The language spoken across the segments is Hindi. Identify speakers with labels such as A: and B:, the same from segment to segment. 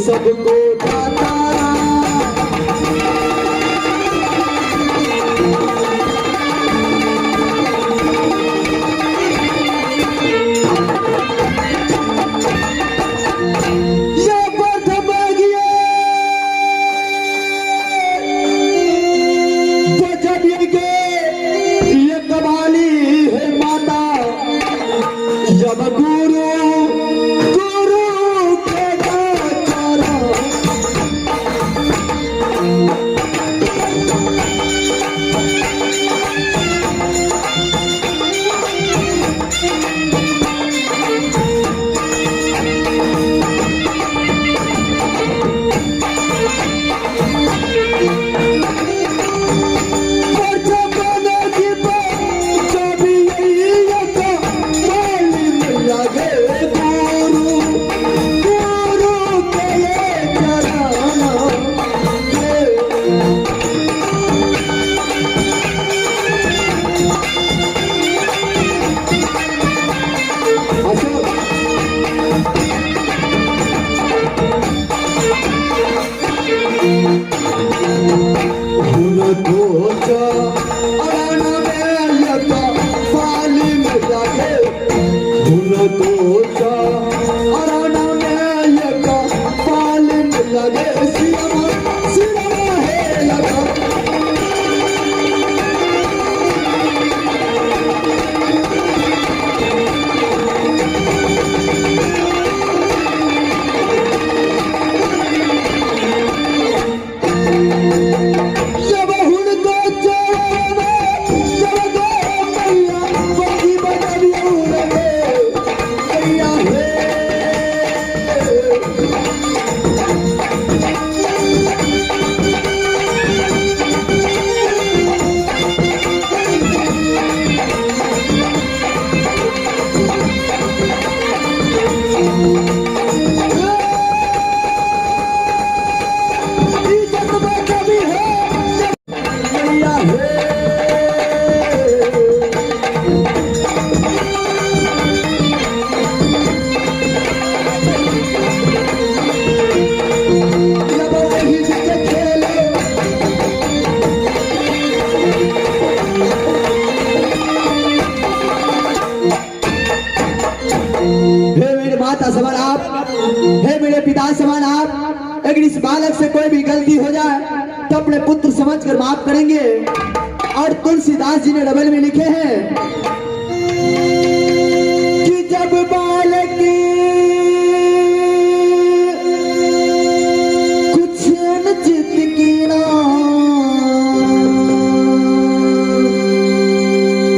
A: सबको दाता समान आप है, मेरे पिता समान आप। अगर इस बालक से कोई भी गलती हो जाए तो अपने पुत्र समझकर माफ करेंगे। और तुलसीदास जी ने रबल में लिखे हैं कि जब बालक कुछ अनुचित किया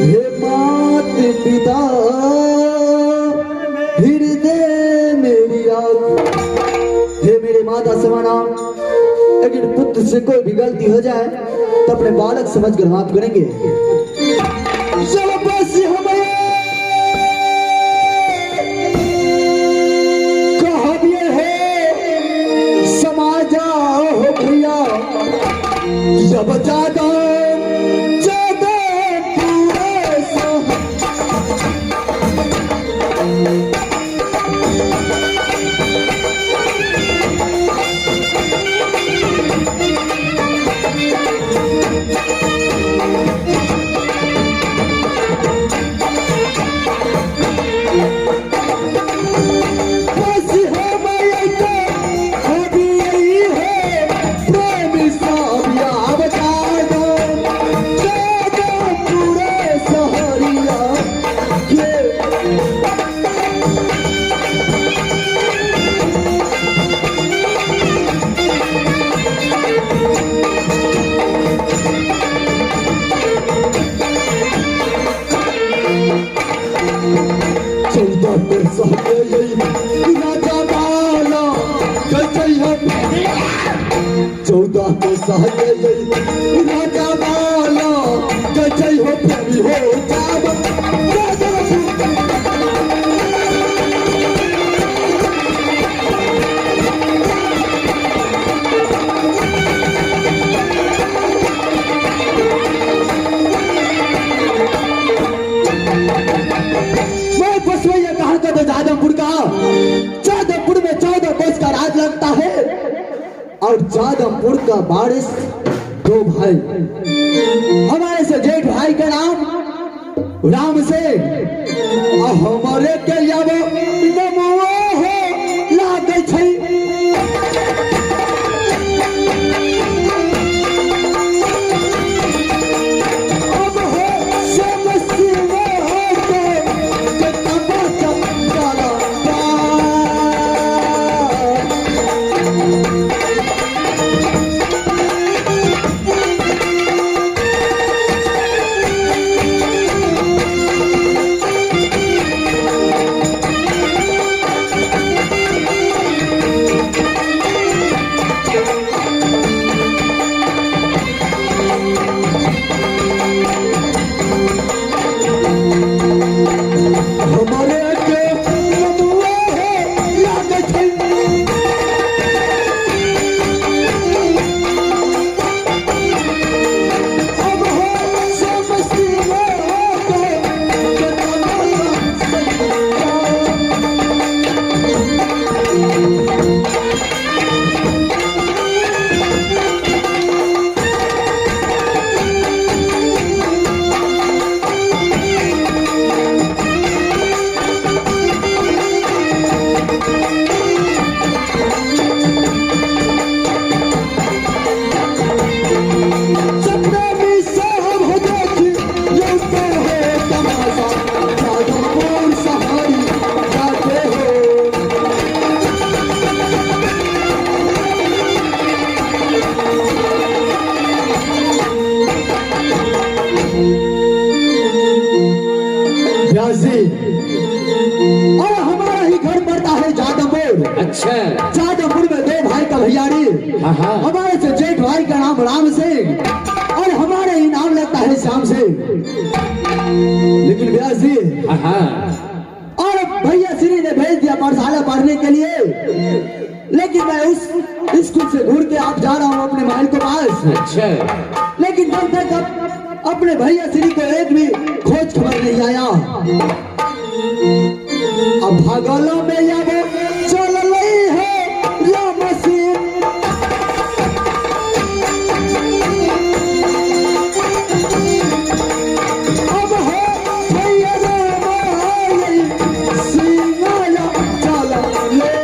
A: हे मात पिता हृदय मेरी आग गलती हो जाए तो अपने बालक समझकर माफ करेंगे। चलो बस हमें कहाविये है समाजा हो भैया जब ज्यादा चौदह को सहजे राजा बाला गजय हो प्रेमी हो जाब मैं बसवैया कहा था जादवपुर का। जादवपुर में 14 कोस का राज लगता है और जादवपुर का बारिश 2 भाई। हमारे से जेठ भाई का नाम राम से और हमारे के यावो नमो हो लागे छै। अब हो समस्या हो तो तबा चला और हमारा ही घर पड़ता है जादवपुर।
B: अच्छा
A: जादवपुर में 2 भाई का भैयारी। हमारे से जेठ भाई का नाम राम सिंह और हमारे ही नाम लगता है श्याम सिंह। लेकिन व्यास जी और भैया श्री ने भेज दिया पाठशाला पढ़ने के लिए, लेकिन मैं उस स्कूल से घूर के आप जा रहा हूँ अपने महल के पास।
B: अच्छा
A: लेकिन जब तक अपने भैया श्री को एक भी खोज खबर नहीं आया। अब भागलो में यावो चल रही है राम सिंह। अब हो भैया राम सिंह चल ले।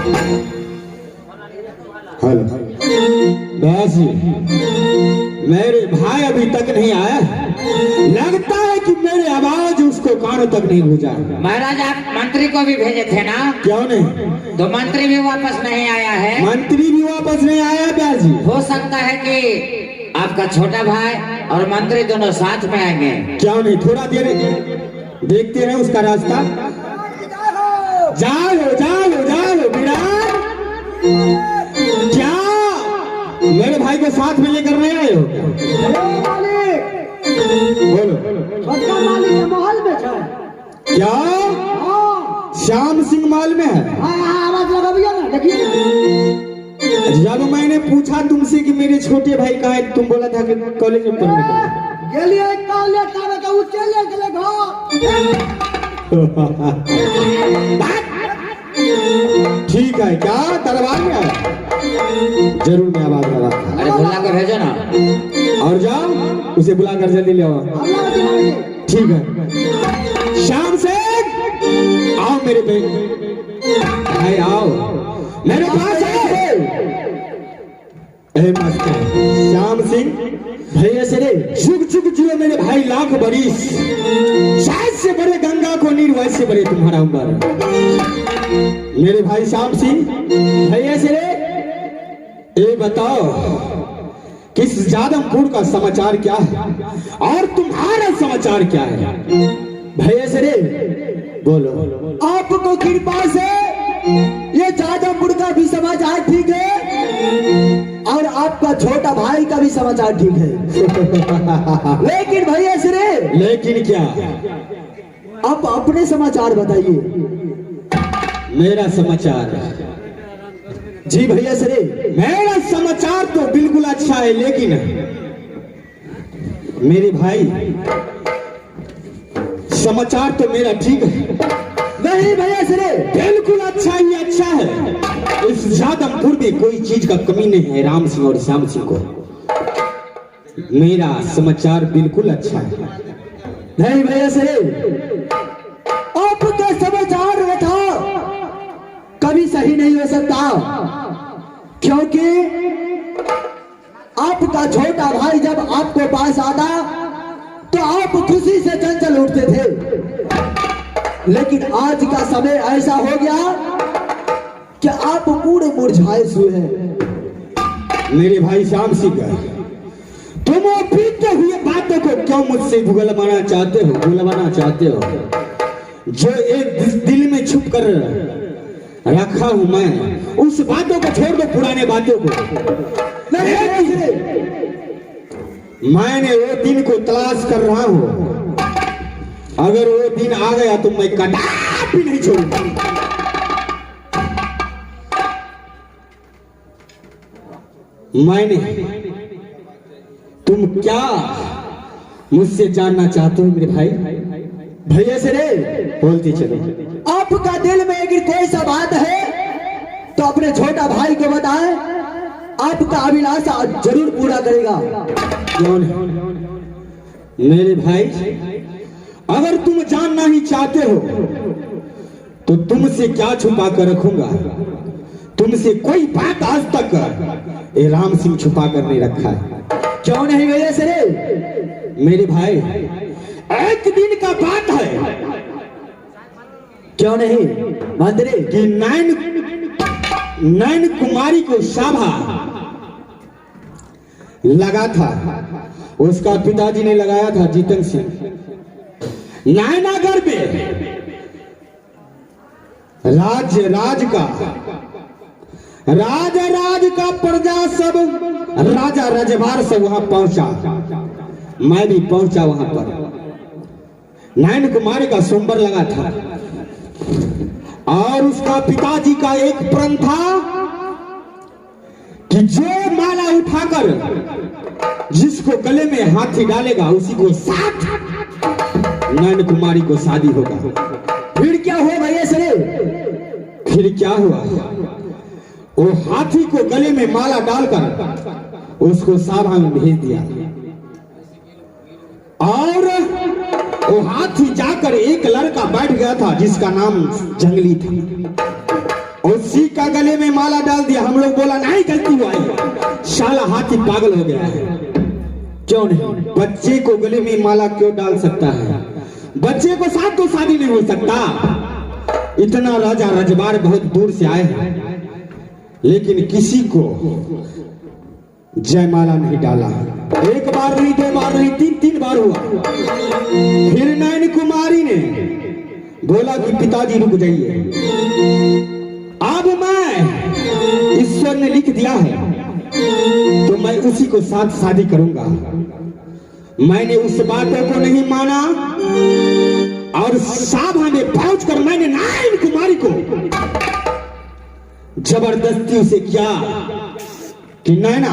B: हेलो बस मेरे भाई अभी तक नहीं आया। लगता है कि मेरी आवाज उसको कानों तक नहीं गुजा।
C: महाराज आप मंत्री को भी भेजे थे ना?
B: क्यों नहीं?
C: तो मंत्री भी वापस नहीं आया है।
B: मंत्री भी वापस नहीं आया ब्यास जी।
C: हो सकता है कि आपका छोटा भाई और मंत्री दोनों साथ में आएंगे।
B: क्यों नहीं? थोड़ा देर देखते हैं उसका रास्ता। जाओ जाओ जाओ विराट, क्या मेरे भाई को साथ में लेकर नहीं आए हो? बोलो।
A: महल में था
B: क्या? श्याम सिंह महल में है?
A: आवाज लगा भैया ना, देखिए।
B: जब मैंने पूछा तुमसे कि मेरे छोटे भाई कहाँ है, तुम बोला था कि कॉलेज में पढ़ने का।
A: गेलिए कॉलेज का का चले चले
B: ठीक है, क्या दरबार में आया? जरूर मैं आवाज लगा।
C: अरे बुला के भेजो ना।
B: और जाओ उसे बुला कर जल्दी ले आओ। ठीक है शाम से आओ मेरे भाई, आओ मेरे पास आओ। मास्टर श्याम सिंह भैया से रे जुग जुग जियो मेरे भाई, लाख बरिस। शायद से बड़े गंगा को नीर वैसे बड़े तुम्हारा उम्र। मेरे भाई श्याम सिंह भैया से रे, ये बताओ किस जादमपुर का समाचार क्या है और तुम्हारा समाचार क्या है? भैया से रे बोलो। आपको कृपा से ये जादमपुर का भी समाचार ठीक है और आपका छोटा भाई का भी समाचार ठीक है। लेकिन भैया से रे, लेकिन क्या? आप अपने समाचार बताइए। मेरा समाचार? जी भैया सरे, मेरा समाचार तो बिल्कुल अच्छा है, लेकिन मेरे भाई समाचार तो मेरा ठीक है। नहीं भैया सरे, बिल्कुल अच्छा ही अच्छा है। इस जादमपुर में कोई चीज का कमी नहीं है। राम सिंह और श्याम सिंह को मेरा समाचार बिल्कुल अच्छा है। नहीं भैया सरे, आपका समाचार था कभी सही नहीं हो सकता, क्योंकि आपका छोटा भाई जब आपके पास आता तो आप खुशी से चंचल उठते थे, लेकिन आज का समय ऐसा हो गया कि आप पूरे मुरझाए हुए हैं। मेरे भाई श्याम सिंह, तुम बीतते हुए बातों को क्यों मुझसे भुगलवाना चाहते हो? जो एक दिल में छुप कर रखा हूं मैं, उस बातों को छोड़ दो, पुराने बातों को। मैंने वो दिन को तलाश कर रहा हूं, अगर वो दिन आ गया तो मैं कदापि नहीं छोड़ूंगा। मैंने तुम क्या मुझसे जानना चाहते हो मेरे भाई? भैया से रे बोलती चलो। आपका दिल में अगर कोई सा बात है तो अपने छोटा भाई को बताएं, आपका अभिलाषा जरूर पूरा करेगा। क्यों नहीं? मेरे भाई, अगर तुम जानना ही चाहते हो तो तुमसे क्या छुपा कर रखूंगा? तुमसे कोई बात आज तक ये राम सिंह छुपा कर नहीं रखा है। क्यों नहीं भैया से रे? मेरे भाई, एक दिन का बात है। क्यों नहीं मंत्री? कि नैन कुमारी को शाभा लगा था, उसका पिताजी ने लगाया था जीतन सिंह। नायनागर में राज का प्रजा सब, राजा रजवार सब वहां पहुंचा। मैं भी पहुंचा वहां पर। नैन कुमारी का सोमवार लगा था और उसका पिताजी का एक प्रण था कि जो माला उठाकर जिसको गले में हाथी डालेगा उसी को साथ नैन कुमारी को शादी होगा। फिर क्या हुआ भैया सरे? फिर क्या हुआ? वो हाथी को गले में माला डालकर उसको साभा में भेज दिया और वो हाथी जाकर एक लड़का बैठ गया था जिसका नाम जंगली था। उस उसी का गले में माला डाल दिया। हम लोग बोला नहीं गलती हुआ है, साला हाथी पागल हो गया है। क्यों नहीं, बच्चे को गले में माला क्यों डाल सकता है? बच्चे को साथ तो शादी नहीं हो सकता। इतना राजा रजवार बहुत दूर से आए हैं, लेकिन किसी को जयमाला नहीं डाला। एक बार नहीं, दो बार नहीं, तीन बार हुआ। फिर नैन कुमारी ने बोला कि पिताजी रुक जाइए, अब मैं, ईश्वर ने लिख दिया है तो मैं उसी को साथ शादी करूंगा। मैंने उस बातों को नहीं माना और सावधानी पहुंच कर मैंने नैन कुमारी को जबरदस्ती उसे किया कि नैना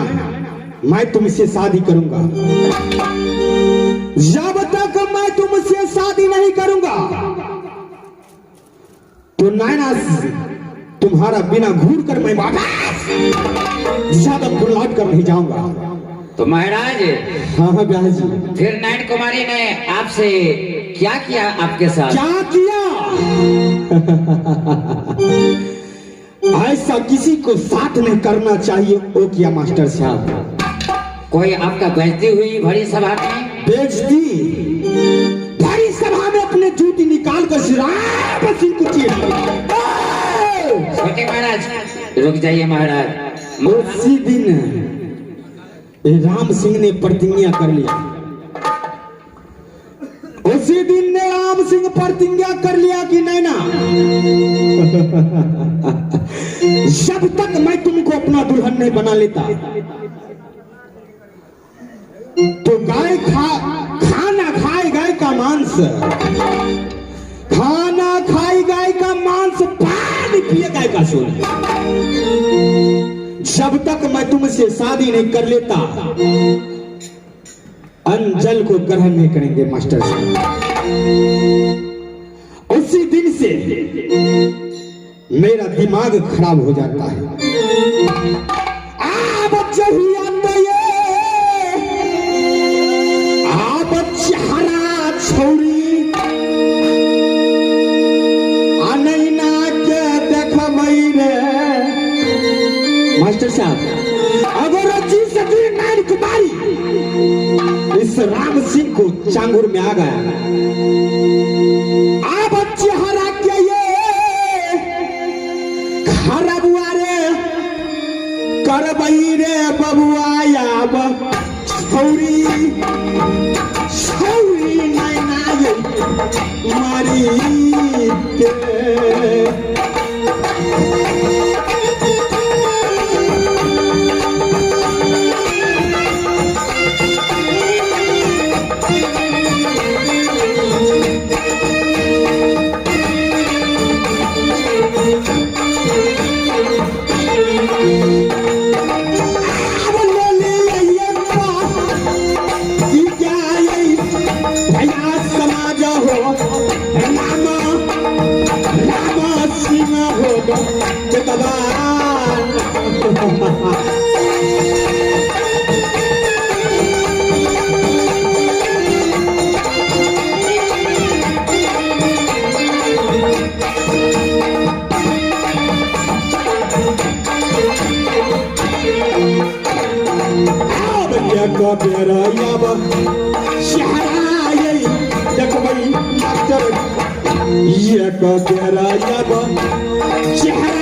B: मैं तुमसे शादी करूंगा। जब तक मैं तुमसे शादी नहीं करूंगा तो नैना तुम्हारा बिना घूर कर मैं वापस ज्यादा लौट कर नहीं जाऊंगा।
C: तो महाराज,
B: हाँ ब्याह जी,
C: फिर नैन कुमारी ने आपसे क्या किया? आपके साथ
B: क्या किया? ऐसा किसी को साथ नहीं करना चाहिए। वो किया मास्टर साहब।
C: कोई आपका बेइज्जती हुई भरी सभा में?
B: बेइज्जती भरी सभा में अपने जूती निकाल कर सिराब सिंह को चीर दिया।
C: छोटे महाराज रुक जाइए महाराज।
B: उसी दिन राम सिंह ने प्रतिज्ञा कर लिया। उसी दिन ने राम सिंह प्रतिज्ञा कर लिया कि नैना जब तक मैं तुमको अपना दुल्हन नहीं बना लेता तो खाना खाए गाय का मांस, खाना खाई गाय का मांस, पानी पिए गाय का सोना। जब तक मैं तुमसे शादी नहीं कर लेता अंजल को ग्रहण नहीं करेंगे मास्टर साहब। उसी दिन से मेरा दिमाग खराब हो जाता है। आप चेहरा छोड़ी अनैना के देख रे मास्टर साहब। अगर जिस दिन नैन कुमारी इस राम सिंह को चांगुर में आ गया, आप चेहरा के ये खरबुआ रे करबई रे बबुआ याब छौरी छौरी नैना ये मारी के। चेहरा